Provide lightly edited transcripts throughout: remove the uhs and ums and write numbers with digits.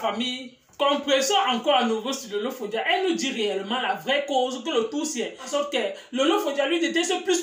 famille, compressons encore à nouveau sur Lolo Fodia. Elle nous dit réellement la vraie cause que le tout c'est. Sauf que Lolo Fodia lui déteste plus.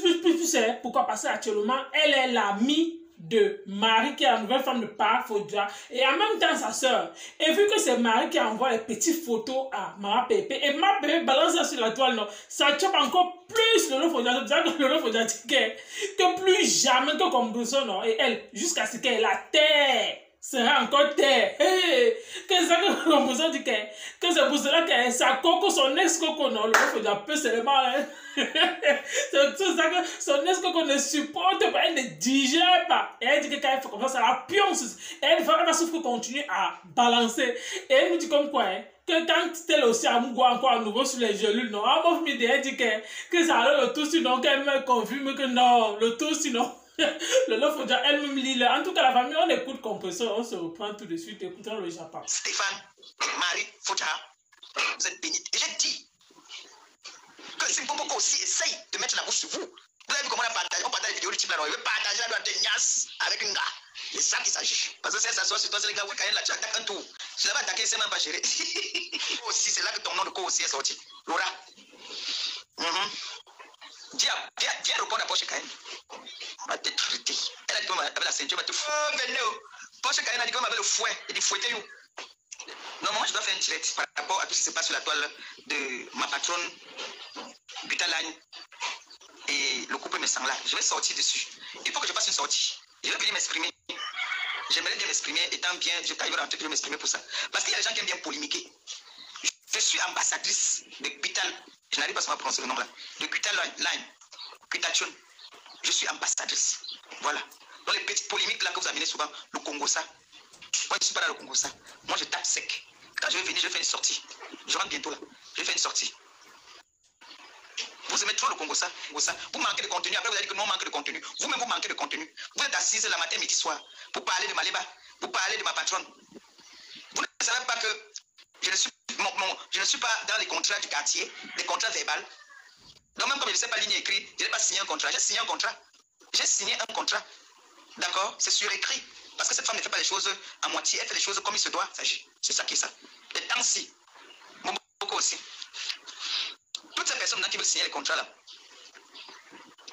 Pourquoi? Parce qu'actuellement, elle est l'amie de Marie qui est la nouvelle femme de Para Fodia et en même temps sa soeur. Et vu que c'est Marie qui envoie les petites photos à Mama Pépé et Mama Pépé balance ça sur la toile, non, ça chope encore plus Lolo Fodia. C'est pour ça que Lolo Fodia dit que plus jamais que Combrusson, non, et elle, jusqu'à ce qu'elle la terre sera encore terre. Hey, que c'est ça que Combrusson dit que c'est pour cela que sa coco, son ex-coco, non, Lolo Fodia peut seulement. C'est ça que son ex-coco ne supporte pas, elle ne digère pas. Et elle dit que quand elle fait comme ça la pionce. Et elle va souffrir continuer à balancer. Et elle nous dit comme quoi, que quand elle aussi a Mougoua encore à nouveau sur les gelules, non, elle dit que ça allait le tout sinon, qu'elle me confirme que non, le tout sinon. Le Lolo Fodia elle-même lit. En tout cas, la famille, on écoute Compresseur, on se reprend tout de suite, écoutons le Japon. Stéphane, Marie Fodia, vous êtes bénis. Et j'ai dit que si Boboko aussi essaye de mettre la bouche sur vous, vous avez vu comment on partage les vidéos du type là, il veut partager la doigt de Nias avec une gars. C'est ça qu'il s'agit. Parce que si elle s'assoit sur toi, c'est les gars, oui, quand elle là, tu attaques un tour. Si tu l'avais attaqué, c'est même pas géré. Aussi, c'est là que ton nom de co aussi est sorti. Laura. Viens répondre à Porsche Cayenne. On va te traiter. Elle a dit qu'on avait la ceinture, on va te fouetter. Venez. Porsche Cayenne a dit qu'on avait le fouet. Il dit fouettez nous. Normalement, je dois faire une direct par rapport à tout ce qui se passe sur la toile de ma patronne, Butaline et le couple Messangla. Je vais sortir dessus. Il faut que je fasse une sortie. Je vais venir m'exprimer. J'aimerais bien m'exprimer, étant bien, je vais rentrer pour m'exprimer pour ça. Parce qu'il y a des gens qui aiment bien polémiquer. Je suis ambassadrice de Butal. Je n'arrive pas à prononcer le nom là. De Butaline. Butachun. Je suis ambassadrice. Voilà. Dans les petites polémiques là que vous amenez souvent, le Congo ça. Moi, je ne suis pas dans le Congo ça. Moi, je tape sec. Quand je vais venir, je vais faire une sortie. Je rentre bientôt là. Je vais faire une sortie. Vous aimez trop le Congo ça. Vous manquez de contenu. Après, vous allez dire que non, on manque de contenu. Vous-même, vous manquez de contenu. Vous êtes assise le matin, midi, soir. Pour parler de Maléba. Pour parler de ma patronne. Vous ne savez pas que je ne suis pas dans les contrats du quartier, les contrats verbaux. Donc, même comme je ne sais pas ligne écrite, je n'ai pas signé un contrat. J'ai signé un contrat. J'ai signé un contrat. D'accord? C'est sur écrit. Parce que cette femme ne fait pas les choses à moitié. Elle fait les choses comme il se doit. C'est ça qui est ça. Et tant-ci. Beaucoup aussi. Toutes ces personnes qui veulent signer les contrats là.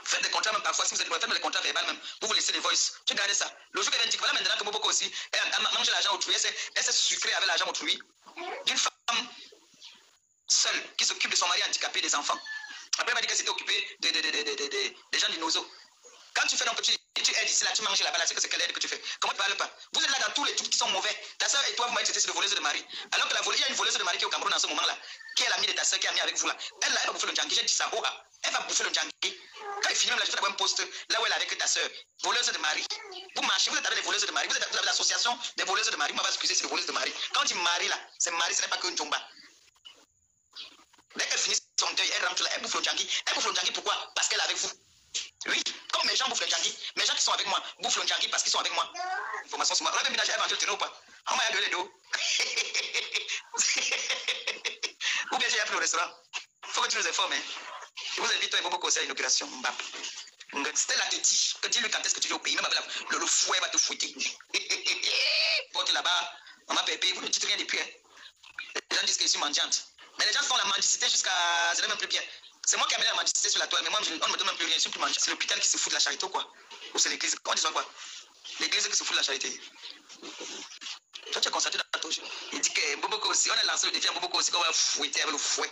Faites des contrats même parfois. Si vous êtes faites des contrats verbaux même. Vous laissez les voices. Tu regardez ça. Le jour qu'elle dit voilà maintenant que Boboko aussi. Elle a mangé l'argent autrui. Elle s'est sucrée avec l'argent autrui. D'une femme seule qui s'occupe de son mari handicapé des enfants. Après, elle m'a dit qu'elle s'était occupée des gens du nozo. Quand tu fais donc tu aides ici, là, tu manges là-bas, là, c'est que c'est quelle aide que tu fais. Comment tu parles pas? Vous êtes là dans tous les trucs qui sont mauvais. Ta soeur et toi, vous m'avez dit que c'était une voleuse de mari. Alors que il y a une voleuse de mari qui est au Cameroun en ce moment-là, qui est l'amie de ta soeur, qui est amie avec vous là. Elle là, elle va bouffer le djangi. J'ai dit ça, oh, elle va bouffer le djangi. Quand il finit même là, je fais un post là où elle est avec ta soeur. Voleuse de mari. Vous marchez, vous êtes avec les voleuses de mari. Vous avez l'association des voleuses de mari. Vous m'avez excusé, c'est les voleuses de mari. Quand on dit mari là, c'est mari, ce n'est pas que une jomba. Dès qu'elle finit son deuil, elle rentre là, elle bouffe le djangi. Elle bouffe le djangi pourquoi? Parce qu'elle est avec vous. Oui, comme mes gens bouffent le djangi, mes gens qui sont avec moi bouffent le djangi parce qu'ils sont avec moi. Information sur moi. On a même ménagé à manger le ou pas? On m'a donné l'eau. Ou bien j'ai appelé au restaurant. Il faut que tu nous informes. Hein. Je vous invite, toi et Boboko aussi à l'inauguration. Stella te dit que dis-lui quand est-ce que tu viens au pays. Même avec le fouet va te fouetter. Porte là-bas, maman Pépé, vous ne dites rien depuis. Hein. Les gens disent que je suis mendiante. Mais les gens font la mendicité jusqu'à. Je n'ai même plus bien. C'est moi qui ai amené la mendicité sur la toile, mais moi, on ne me donne même plus rien. Je suis plus mendiant. C'est l'hôpital qui se fout de la charité ou quoi? Ou c'est l'église? On dit ça quoi? L'église qui se fout de la charité. Toi, tu as constaté dans ton jeu. Il dit que Boboko aussi, on a lancé le défi à Boboko aussi qu'on va fouetter avec le fouet.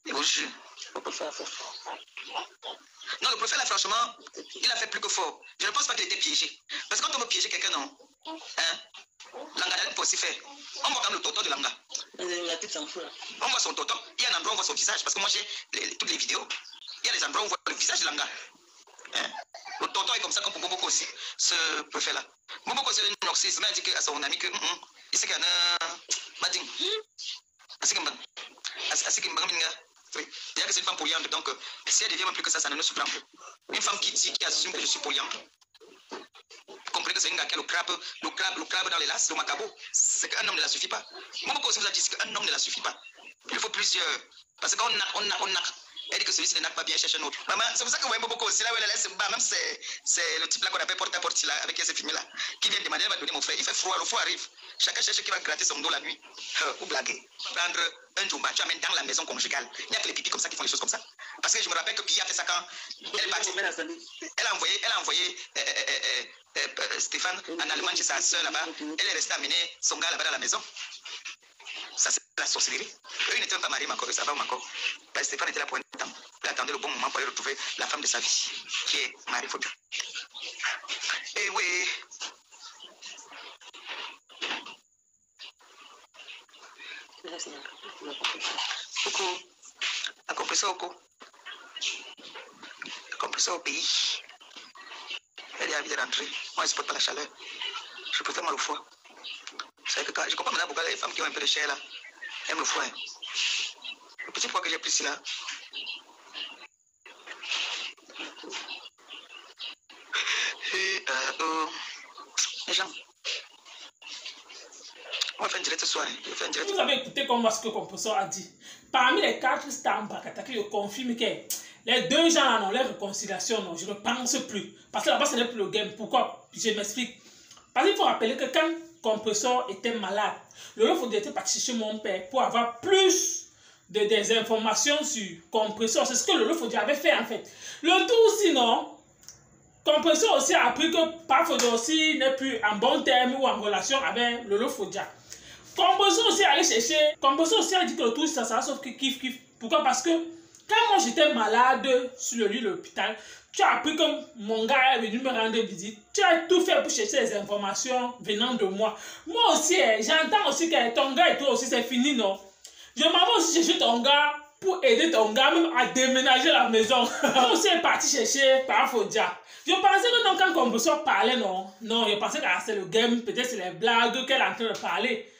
Et vous jure. Non, le prophète là, franchement, il a fait plus que fort. Je ne pense pas qu'il était piégé. Parce que quand on veut piéger quelqu'un, non? Hein? Langa n'a pas aussi fait. On voit quand même le tonton de Langa. On voit son tonton. Il y a un endroit où on voit son visage. Parce que moi j'ai toutes les vidéos. Il y a des endroits où on voit le visage de Langa. Hein? Le tonton est comme ça comme pour Boboko aussi. Ce préfet là. Boboko c'est le noxis. Il m'a dit à son ami que il sait qu'il y a un mading. Oui. Il y a que c'est une femme polliante. Donc si elle devient même plus que ça ne nous surprend plus. Une femme qui dit, qui assume que je suis polliante. Vous comprenez que c'est une gars qui a le crabe dans les lacs, le macabo. C'est qu'un homme ne la suffit pas. Moi, aussi vous a dit qu'un homme ne la suffit pas. Il faut plusieurs. Parce qu'on a. Elle dit que celui-ci n'a pas bien cherché un autre. Maman, c'est pour ça que vous voyez beaucoup aussi là où elle laisse bas. Même c'est le type là qu'on appelle porte-à-porte là, avec ces films là, qui vient demander, elle va donner mon frère. Il fait froid, le froid arrive. Chacun cherche qui va gratter son dos la nuit. Ou blaguer. Prendre un jumba, tu amènes dans la maison conjugale. Il n'y a que les pipis comme ça qui font les choses comme ça. Parce que je me rappelle que Pia a fait ça quand elle est partie. Elle a envoyé Stéphane en Allemagne chez sa soeur là-bas. Elle est restée amener son gars là-bas dans la maison. Ça, c'est la sorcellerie. Eux, ils n'étaient même pas mariés, encore. Ils savaient encore. Parce que Stéphane était là pour un temps. Il attendait le bon moment pour aller retrouver la femme de sa vie, qui est Marie Fodou. Eh oui. Coucou. La compresseur au cou. La compresseur au pays. Elle a envie de rentrer. Moi, je ne supporte pas la chaleur. Je préfère mal au froid. Que je comprends maintenant pourquoi les femmes qui ont un peu de chair là aiment le froid. Le petit poids que j'ai pris ici là. Et les gens. On va faire un direct ce soir. Vous avez écouté comment ce que le composeur a dit. Parmi les 4 stars qui je confirme que les 2 gens là, non, les réconciliations, non, je ne pense plus. Parce que là-bas, ce n'est plus le game. Pourquoi? Je m'explique. Parce qu'il faut rappeler que quand Compressor était malade, le faudrait être parti chez mon père pour avoir plus des informations sur Compressor. C'est ce que le Fodia avait fait en fait. Le tout sinon, Compressor aussi a appris que parfois aussi n'est plus en bon terme ou en relation avec le Fodia. Compressor aussi allait chercher. Compressor aussi a dit que le tout ça sauf que kiff. Pourquoi? Parce que quand moi j'étais malade sur le lit de l'hôpital, tu as appris que mon gars est venu me rendre visite. Tu as tout fait pour chercher les informations venant de moi. Moi aussi, j'entends aussi que ton gars et toi aussi, c'est fini, non? Je m'en vais aussi chercher ton gars pour aider ton gars même à déménager la maison. Moi aussi, est parti chercher par Fodia. Je pensais que non, quand Compressor parlait, non, je pensais que c'est le game, peut-être c'est les blagues qu'elle est en train de parler.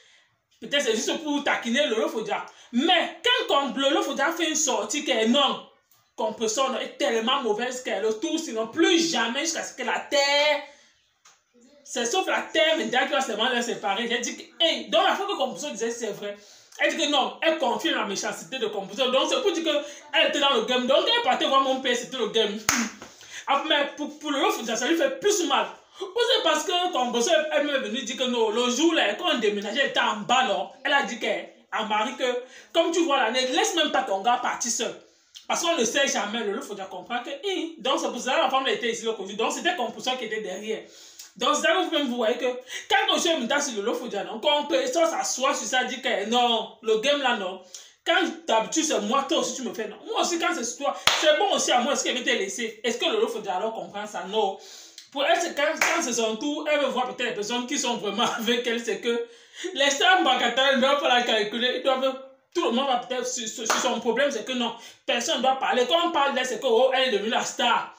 Peut-être c'est juste pour taquiner Lolo Fodia. Mais quand Lolo Fodia fait une sortie qui est non, Compressor est tellement mauvaise qu'elle le tour, sinon plus jamais jusqu'à ce que la terre, c'est sauf la terre maintenant qui va seulement les séparer. J'ai dit que, hey, donc la fois que Compressor disait c'est vrai, elle dit que non, elle confirme la méchanceté de Compressor. Donc c'est pour dire qu'elle était dans le game. Donc elle partait voir mon père, c'était le game. Mais pour Lolo Fodia, ça lui fait plus mal. C'est parce que Compressor elle m'est venue dire que non, le jour là, quand on déménageait, elle était en bas, non. Elle a dit à Marie que, comme tu vois là, ne laisse même pas ton gars partir seul. Parce qu'on ne sait jamais, il faut déjà comprendre que, donc c'est pour ça que la femme était ici, donc c'était Compressor qui était derrière. Donc c'est ça que vous voyez que, quand on cherche une sur le faut dire non, Compressor s'assoit sur ça, dit que non, le game là, non. Quand d'habitude c'est moi, toi aussi tu me fais non. Moi aussi, quand c'est toi, c'est bon aussi à moi, est-ce qu'elle veut te laisser? Est-ce que le faut dire alors comprendre ça? Non. Pour elle, quand c'est son tour, elle veut voir peut-être les personnes qui sont vraiment avec elle, c'est que les stars bagatelles ne doivent pas la calculer, ils doivent. Tout le monde va peut-être sur son problème, c'est que non, personne ne doit parler. Quand on parle d'elle, c'est que oh, elle est devenue la star.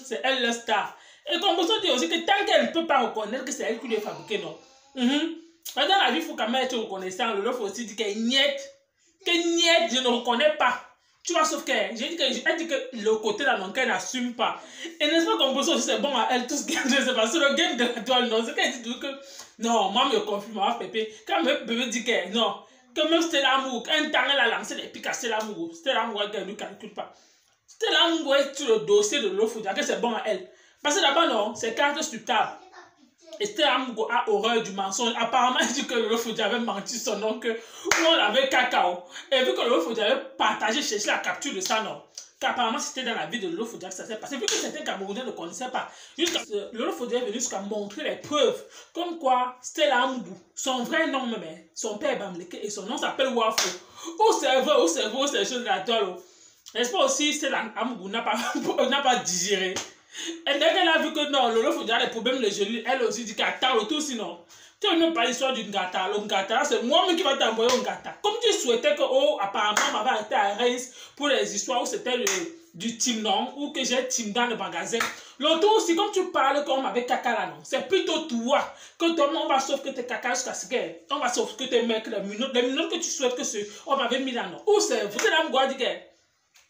C'est elle la star. Et Compressor dit aussi que tant qu'elle ne peut pas reconnaître que c'est elle qui lui a fabriqué, non. Dans la vie, il faut quand même être reconnaissant. Le faut aussi dire que niet, je ne reconnais pas. Tu vois, sauf qu'elle dit que le côté là, non, qu'elle n'assume pas. Et n'est-ce pas Compressor aussi, c'est bon à elle, tout ce qu'elle dit, c'est parce que le game de la toile, non, c'est qu'elle dit tout que non, moi, me confirme, moi, Pépé. Quand le bébé dit que non, que même Stella Amour, un temps elle a lancé des pics à Stella Amour, elle ne calcule pas. Stella Amour est sur le dossier de l'eau, il faut dire que c'est bon à elle. Parce que d'abord, non, c'est carte sur table. Et Stella Amour a horreur du mensonge. Apparemment, il dit que l'eau, il avait menti son nom, que on avait cacao. Et vu que l'eau, il avait partagé, cherché la capture de ça, non. Qu'apparemment c'était dans la vie de Lolo Fodia que ça s'est passé. Vu que certains Camerounais ne connaissaient pas, Lolo Fodia est venu jusqu'à montrer les preuves. Comme quoi, Stella Amour, son vrai nom même, son père est Bamleke et son nom s'appelle Wafo. Où c'est vrai, ces choses de la toile. N'est-ce pas aussi, Stella Amour n'a pas digéré. Et dès qu'elle a vu que non, Lolo Fodia a des problèmes de genoux, elle aussi dit qu'attends le tout sinon. Tu ne veux pas l'histoire d'une gata. Le gata, c'est moi-même qui va t'envoyer un gata. Comme tu souhaitais que, oh, apparemment, m'avait arrêté à Reims pour les histoires où c'était du team non, ou que j'ai team dans le magasin. L'autre aussi, comme tu parles comme avec caca là, non, c'est plutôt toi. Que toi, on va sauver que tes caca jusqu'à ce que, on va sauver que tes mecs, les minutes que tu souhaites que ce, on m'avait mis là, non. Ou c'est, vous êtes là, me dire que,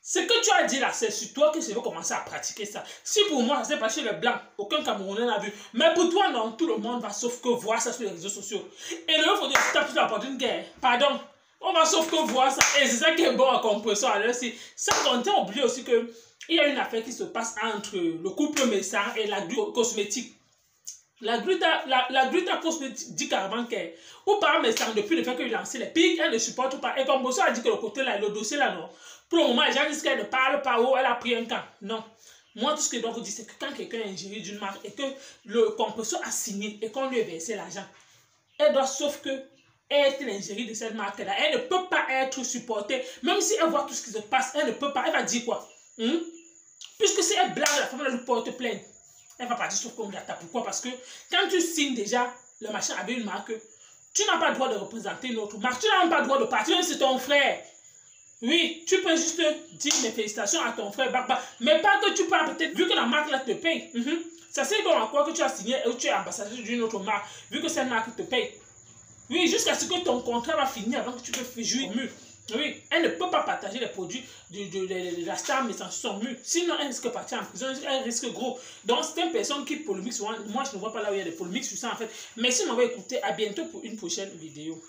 ce que tu as dit là, c'est sur toi que je vais commencer à pratiquer ça. Si pour moi, ça s'est passé chez les Blancs, aucun Camerounais n'a vu. Mais pour toi, non, tout le monde va sauf que voir ça sur les réseaux sociaux. Et là, il faut dire, tu as pu apporter une guerre. Pardon, On va sauf que voir ça. Et c'est ça qui est bon à Compressor. Alors, sans compter, oublier aussi que il y a une affaire qui se passe entre le couple Messar et la cosmétique. La Gluta cosmétique dit carrément qu'elle, ou par Messar, depuis le fait qu'il a lancé les pics, elle ne supporte pas. Et Compressor a dit que le côté là, le dossier là, non. Pour le moment, les gens disent qu'elle ne parle pas ou elle a pris un camp. Non. Moi, tout ce que je dois vous dire, c'est que quand quelqu'un est ingéré d'une marque et que le Compressor a signé et qu'on lui a versé l'argent, elle doit, sauf que être l'ingérie de cette marque-là, elle ne peut pas être supportée. Même si elle voit tout ce qui se passe, elle ne peut pas. Elle va dire quoi? Puisque si elle blague, la femme elle lui porte plainte. Elle va partir sur Congata. Pourquoi? Parce que quand tu signes déjà le machin avec une marque, tu n'as pas le droit de représenter une autre marque. Tu n'as même pas le droit de partir, c'est ton frère. Oui, tu peux juste dire mes félicitations à ton frère, mais pas que tu parles peut-être, vu que la marque là te paye. Ça c'est bon à quoi que tu as signé ou tu es ambassadeur d'une autre marque, vu que cette marque te paye. Oui, jusqu'à ce que ton contrat va finir avant que tu peux jouir au mur. Oui, elle ne peut pas partager les produits de la star mais sans son mur. Sinon, elle risque de partir en prison, elle risque gros. Donc, c'est une personne qui polémique souvent. Moi, je ne vois pas là où il y a des polémiques sur ça en fait. Merci de m'avoir écouté. À bientôt pour une prochaine vidéo.